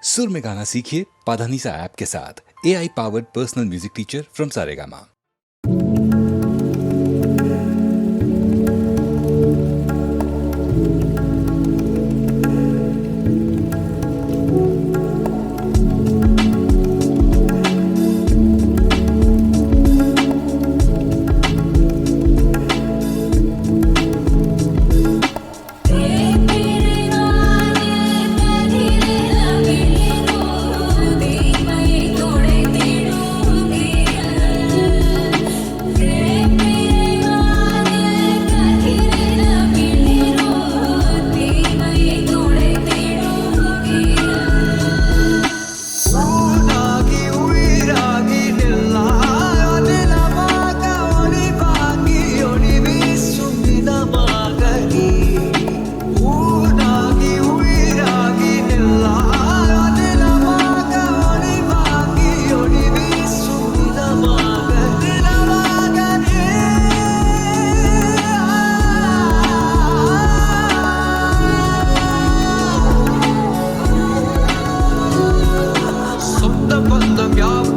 सुर में गाना सीखिए पाधानीसा ऐप के साथ। AI powered personal music teacher from Saregama.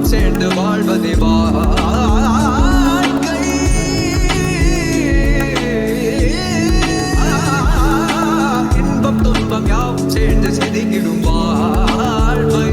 சேர்ந்து வாழ்வதே வாழ்க்கை. இன்பம் துன்பம் யாவும் சேர்ந்து செதுக்கிடும் வாழ்வை.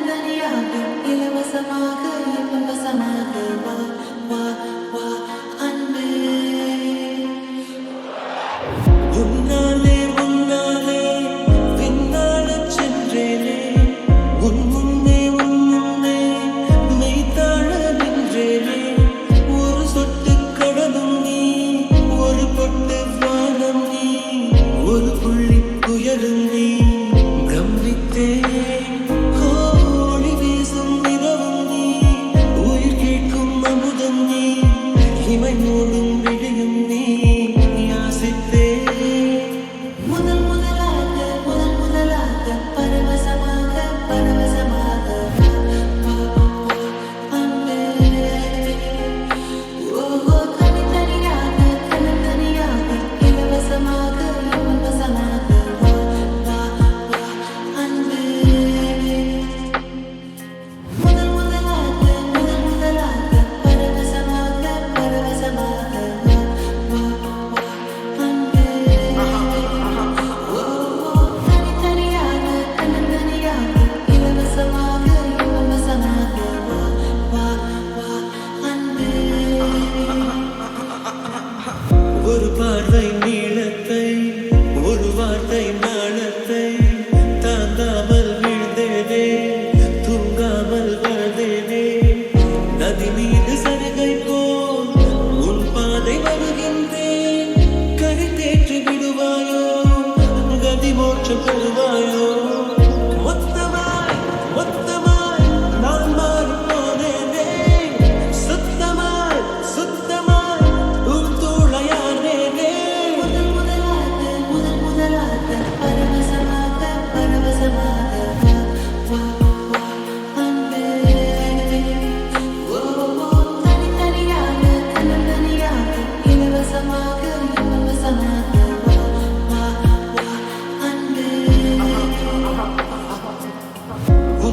தனியாக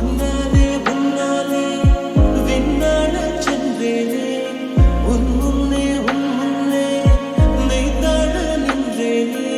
முன்னாலே முன்னாலே விண்ணாட சென்றேனே உன் முன்னே மெய்தாட நின்றேனே.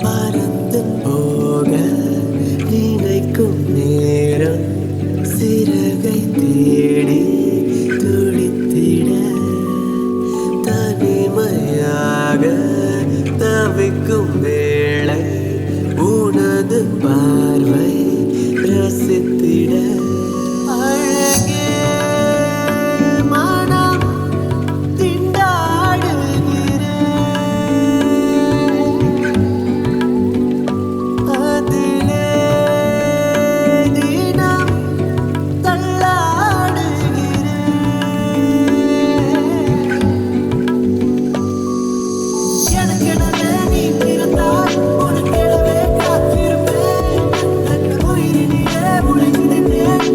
பறந்து போக நினைக்கும் நேரம் சிறகை தேடி துடித்திட தனிமையாக தவிக்கும் வேளை உனது பார்வை ரசித்திட அழகே மனம் திண்டாடுகிறேன் அதிலே தினம் தள்ளாடுகிறேன். எனக்கெனவே நீ பிறந்தாய் உனக்கெனவே காத்திருப்பேன் உயிரினிலே உழைத்திருந்தேன்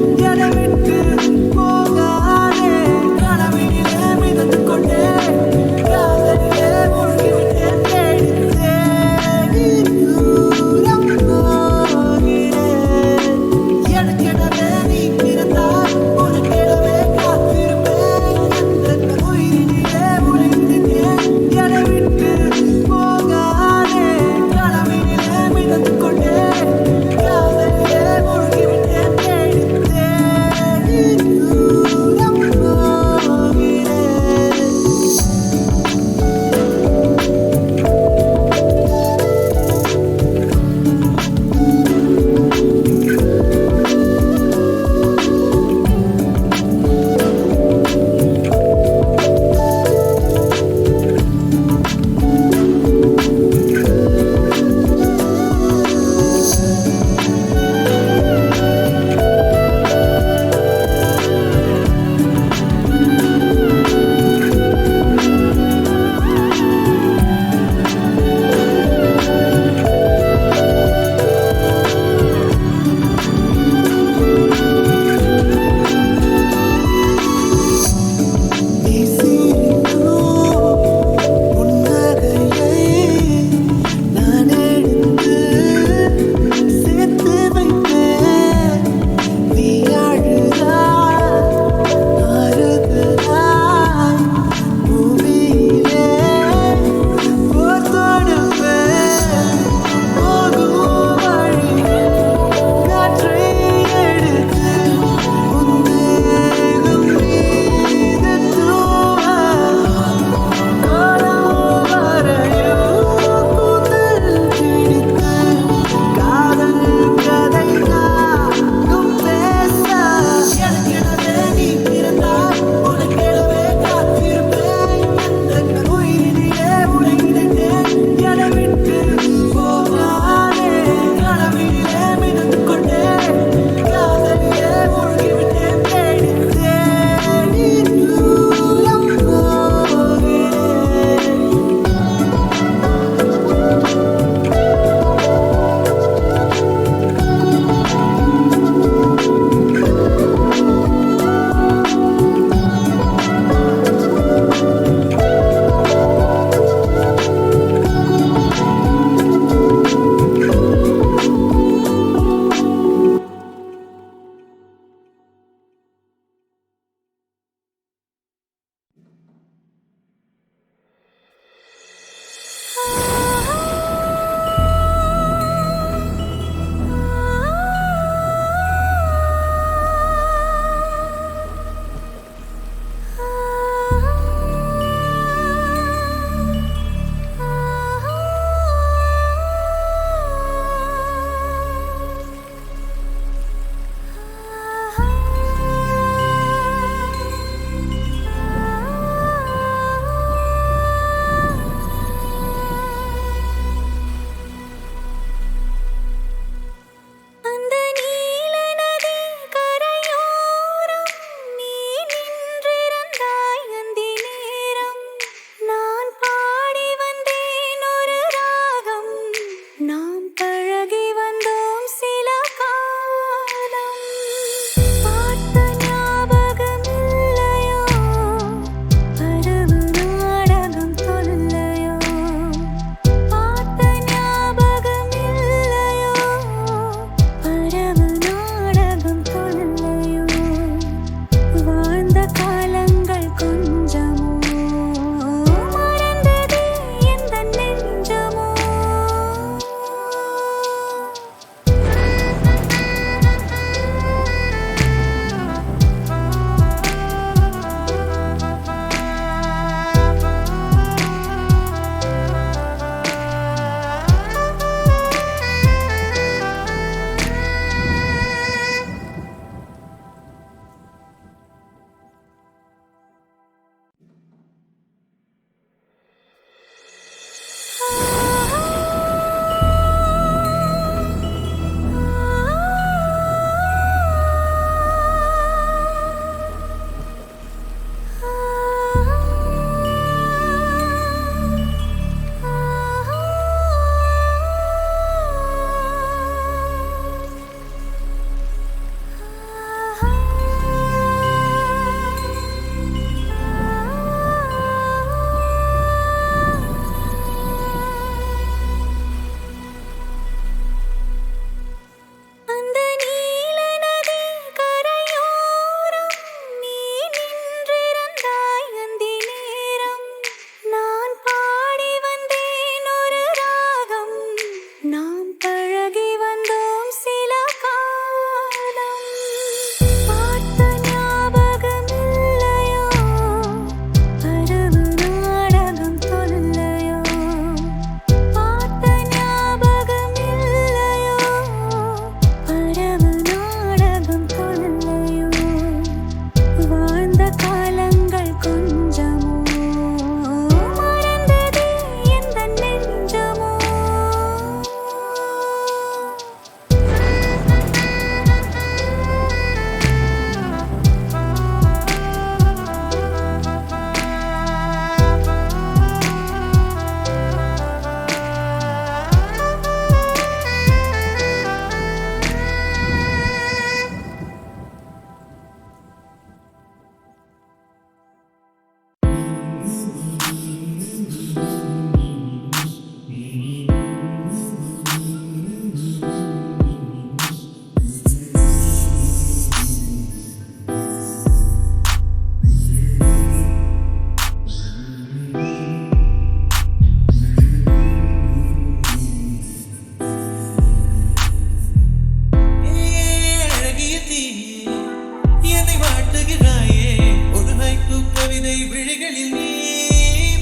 வாட்டுகிறாயே ஒரு ஹைக்கூ கவிதை விழிகளில் நீ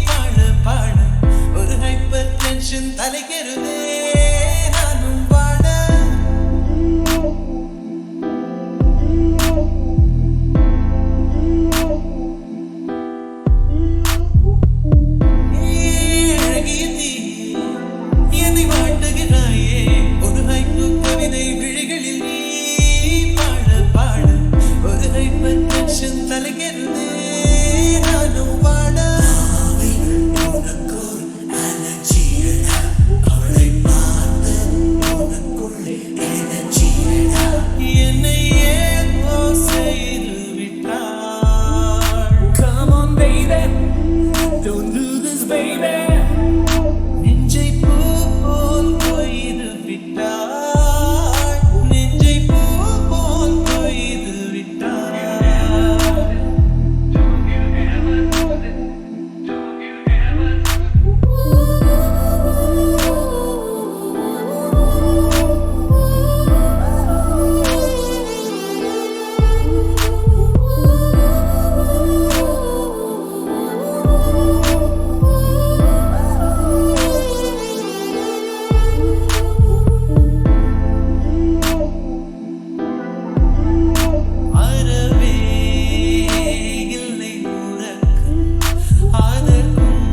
பாட பாட ஒரு ஹைப்பர் டென்ஷன் தலைகெருதே நானும் வாட அழகிய நீ என்னை வாட்டுகிறாயே ஒரு ஹைக்கூ கவிதை விழிகளில் நீ பாட பாட ஒரு ஹைப்பர் டென்ஷன் தலைகெருதே நானும் வாட என்னை ஏதோ செய்து விட்டாள். Come on baby, don't do this baby. நெஞ்சை பூ போல் கொய்து விட்டாள். நெஞ்சை பூ போல் கொய்து விட்டாள். அறவே இல்லை உனக்கு அதற்கும்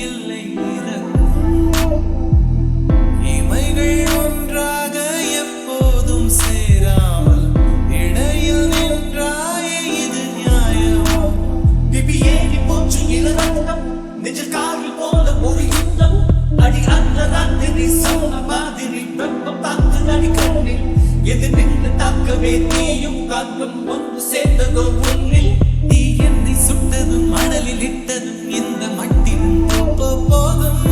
இல்லை இறக்கும் இமைகள் ஒன்றாக எப்போதும் சேராமல் இடையில் நின்றாயே இது நியாயமா பிபிஏறி போச்சு இளரத்தம் நெஞ்சில் காரில் போல ஒரு யுத்தம் அடி அந்த ராத்திரி சோன மாதிரி வெப்பம் தாக்கு நடி கண்ணில் எது நின்று தாக்கவே நீயும் காற்றும் ஒன்று சேர்ந்ததோ உன்னில் நீ என்னை சுட்டதும் மணலில் இட்டதும் இந்த மட்டின் போதும்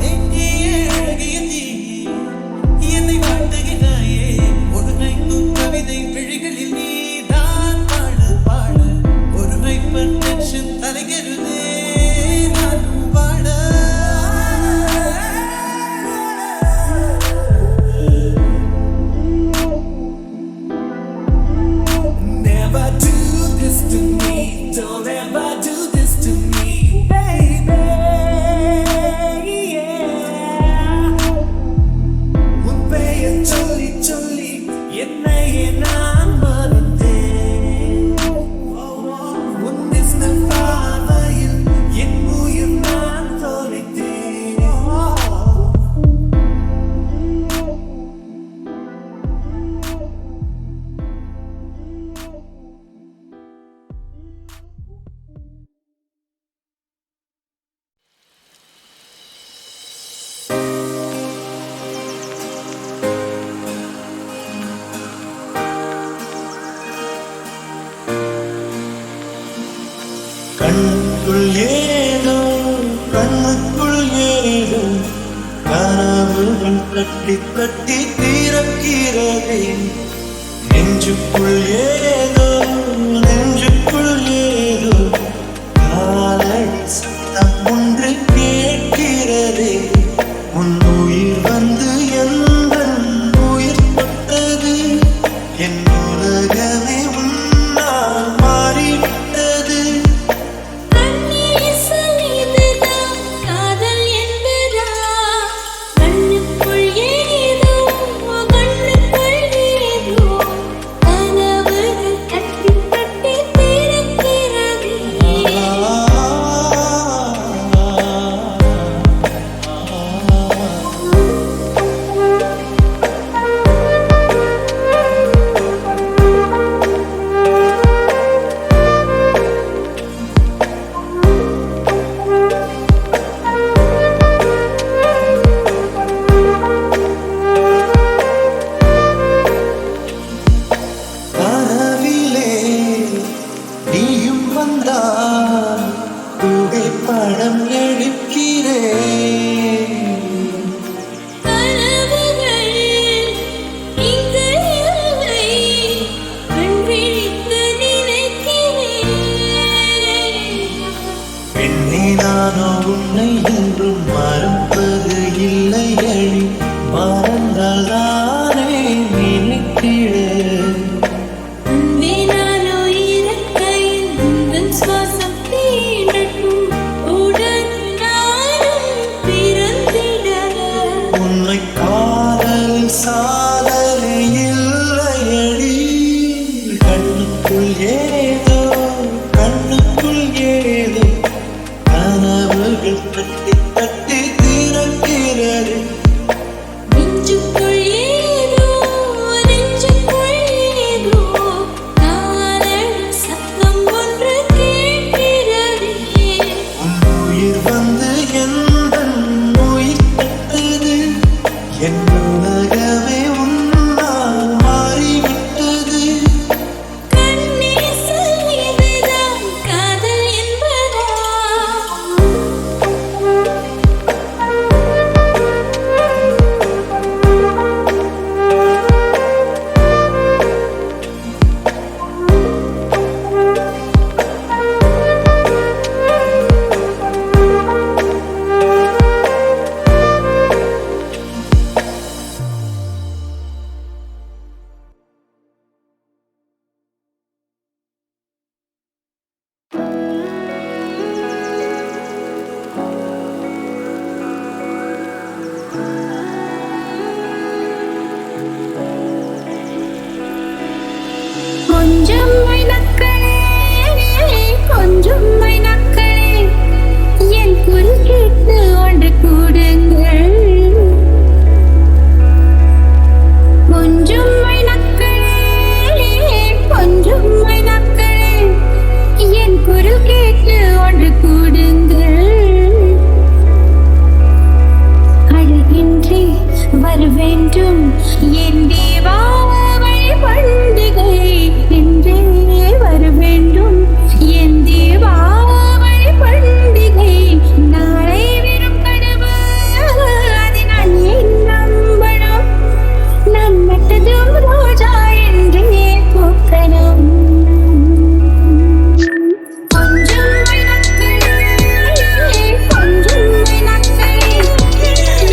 எங்கே அழகிய நீ என்னை வாட்டுகிறாயே ஒரு ஹைக்கூ கவிதை விழிகளில் நீ தான் பாட பாட ஒரு ஹைப்பர் டென்ஷன் தலைகெருதே நானும் வாட Never do this to me, don't ever do this to me, baby. Yeah. உன் பெயர் சொல்லி சொல்லி என்னையே நான் மறந்தேன். உன் நிஸ்தல் பார்வையில் என் உயிர் நான் தொலைத்தேன். கண்ணுக்குள் ஏதோ கண்ணுக்குள் ஏதோ கனவுகள் தட்டி தட்டி திறக்கிறதே நெஞ்சுக்குள் ஏதோ நெஞ்சுக்குள் ஏதோ காலடி சத்தம் ஒன்று கேட்கிறதே உன் உயிர் வந்து எந்தன் உயிர் தொட்டது என் உலகமே உன்னால் மாறிவிட்டது கண்ணீர் சலிதா காதல் என்பதா கண்ணுக்குள் ஏதோ கண்ணுக்குள் ஏதோ கனவுகள் தட்டி தட்டி திறக்கிறதே வர வேண்டும் என் தீபாவளி பண்டிகை என்றே வர வேண்டும் என் தீபாவளி பண்டிகை நாளை வெறும் கனவு அதை நான் ஏன் நம்பணும் நான் நட்டதும் ரோஜா என்றே பூக்கணும் கொஞ்சம் விளக்கணே கொஞ்சம் விளக்கணே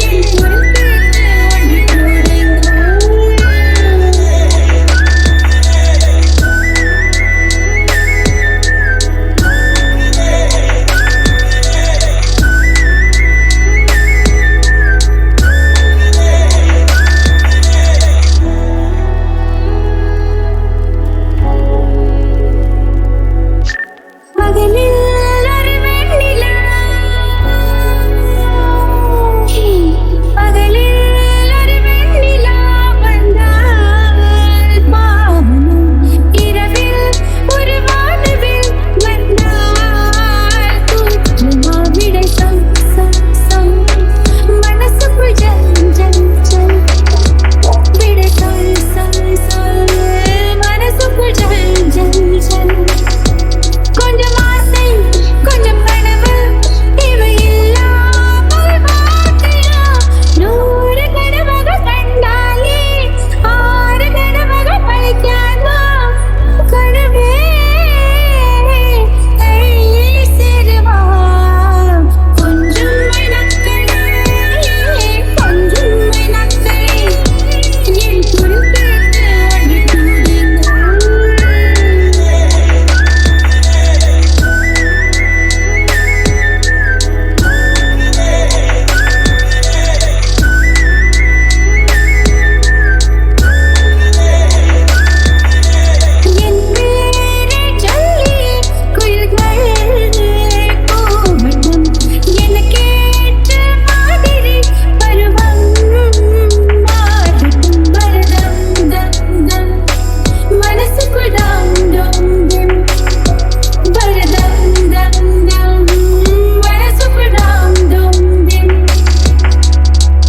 என் பொறுப்பேற்று பகலில் ஒரு வெண்ணிலா பகலில் ஒரு வெண்ணிலா வந்தால் பாவம் இரவில் ஒரு வானவில் வந்தால் தூற்றுமா விடை சொல் சொல் சொல் மனசுக்குள் ஜல் ஜல் ஜல் விடை சொல் சொல் சொல் மனசுக்குள் ஜல் ஜல் ஜல் கொஞ்சம் ஆசை கொஞ்சம் கனவு இவை இல்லாமல் வாழ்க்கையா 100 கனவுகள் கண்டாலே 6 கனவுகள் பழிக்காதா கனவே கையில் சேருவா கொஞ்சம் விளக்கணே கொஞ்சம் விளக்கணே என் பொறுப்பேற்று அடி கூடுங்கள் என் பேரைச் சொல்லி குயில்கள் கூவட்டும் எனக்கேற்ற மாதிரி பருவம் மாறட்டும் பரதம் தம் தம் மனசுக்குள் டம் டம் டம் பரதம் தம் தம் மனசுக்குள் டம் டம் டம்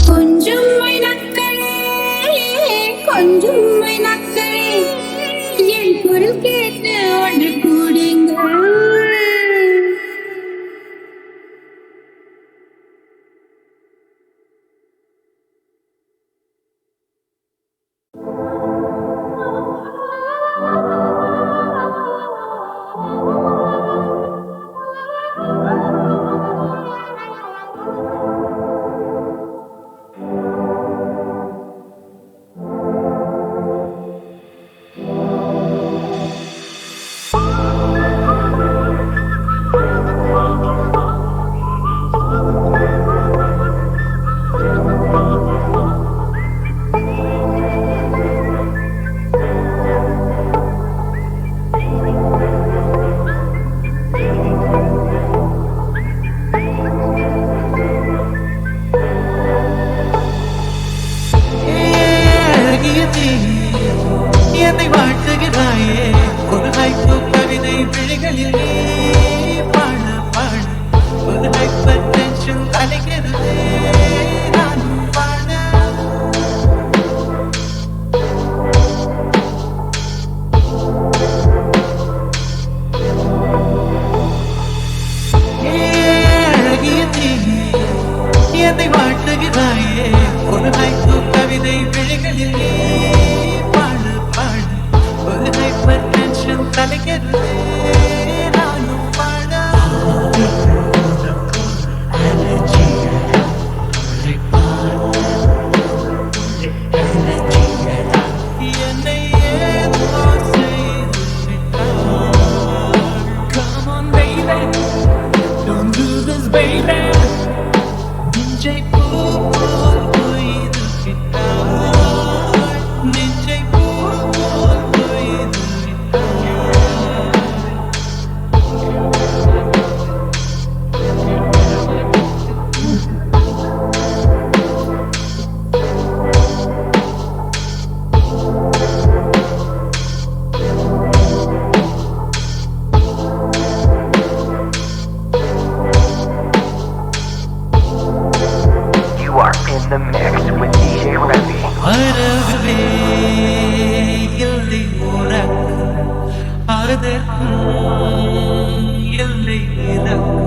கொஞ்சம் விளக்கணே கொஞ்சம் விளக்கணே என் குரல் கேட்டு ஒன்று கூடுங்கள் என்னை வாழ்த்துகிறாயே ஒரு ஹைப்பு கவிதை விழிகளில் நீ பாட பாட ஒரு ஹைப்பர் டென்ஷன் தலைக்கிறதே நானும் பாட அழகிய நீ என்னை வாழ்த்துகிறாயே ஒரு ஹைப்பு கவிதை விழிகளில் நீ பாட பாட ஒரு ஹைப்பர் டென்ஷன் தலைக்கிறதே நானும் பாட என்னை ஏதோ செய்து விட்டாய். Come on baby, don't do this baby. நெஞ்சை பூ போல் கொய்து விட்டாய். நெஞ்சை பூ போல் கொய்து விட்டாய். You are in the mix with DJ Red. அறவே இல்லை உனக்கும் அதற்கும் இல்லை இறக்கும்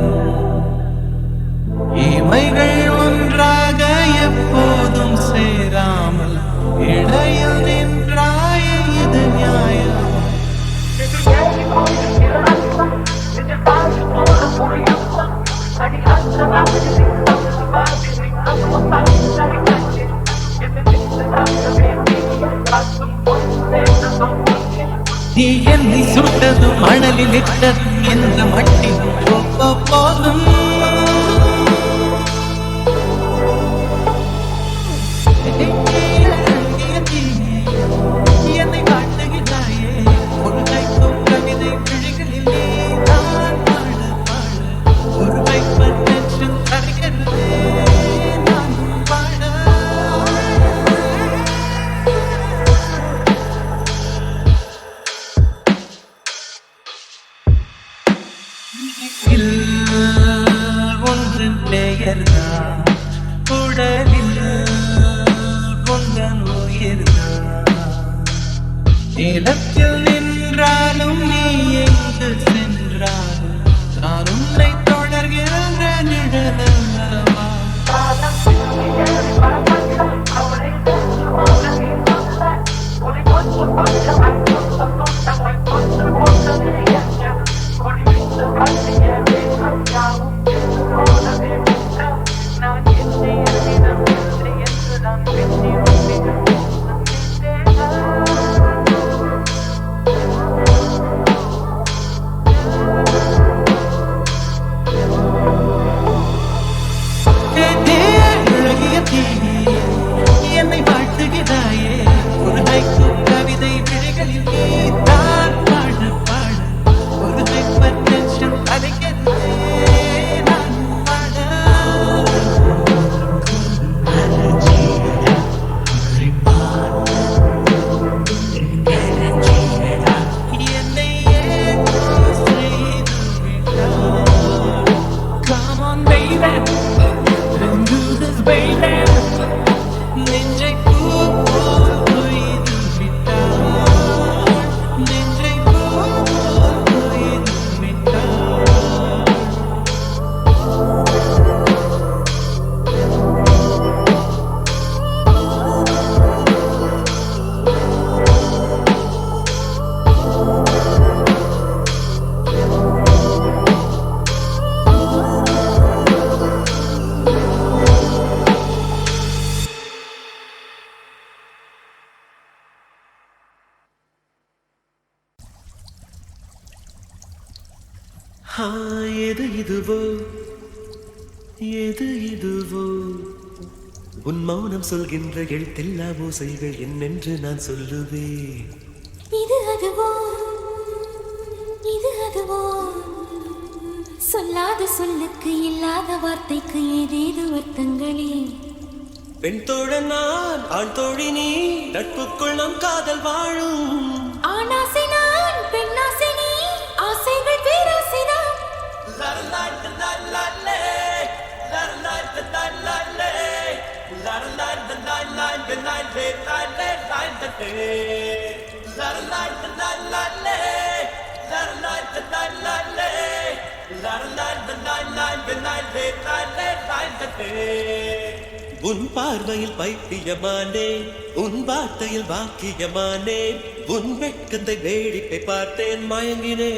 இமைகள் ஒன்றாக எப்போதும் சேராமல் இடையில் நின்றாய இது நியாயம் நீ என்னை சுட்டதும் மணலில் இட்டதும் எந்த மட்டில் போதும் என்னை காட்டுகிறாயே ஒரு கைக்கும் கவிதை விழிகளில் நீதான் பாட பாட ஒரு கைப்பர் டென்ஷன் தருகிறதே நான் பாட ஒன்றின் பெயர்தான் உடலில் கொண்டன் உயிர்தான் நிலத்தில் நின்றாலும் நீ எங்கு சென்றாலும் நான் உன்னை தொடர்கின்ற நிழலல்லவா என்னை வாழ்த்துகிறாயே ஒரு கைக்கும் கவிதை விழிகளில் நீதான் பாட பாட ஒரு கைப்பர் டென்ஷன் அலைகிறதே நான் பாட என்னை ஏதோ செய்து விட்டார் Come on baby Let's do this baby நெஞ்சை பூ போல் கொய்து விட்டார் நெஞ்சை பூ போல் கொய்து விட்டார் எது இதுவோ எது இதுவோ உன் மௌனம் சொல்கின்ற எழுத்தெல்லா ஓசைகள் என்னென்று நான் சொல்லுவேன் இது அதுவோ சொல்லாத சொல்லுக்கு இல்லாத வார்த்தைக்கு ஏதேது அர்த்தங்களே பெண் தோழன் நான் ஆண் தோழி நீ நட்புக்குள் நம் காதல் வாழும் ஆணாசை நான் பெண்ணாசை நீ ஆசைகள் பேராசைதான் உன் பார்வையில் பைத்தியமானே உன் வார்த்தையில் வாக்கியமானே உன் வெட்கத்தை வேடிக்கை பார்த்தேன் மயங்கினே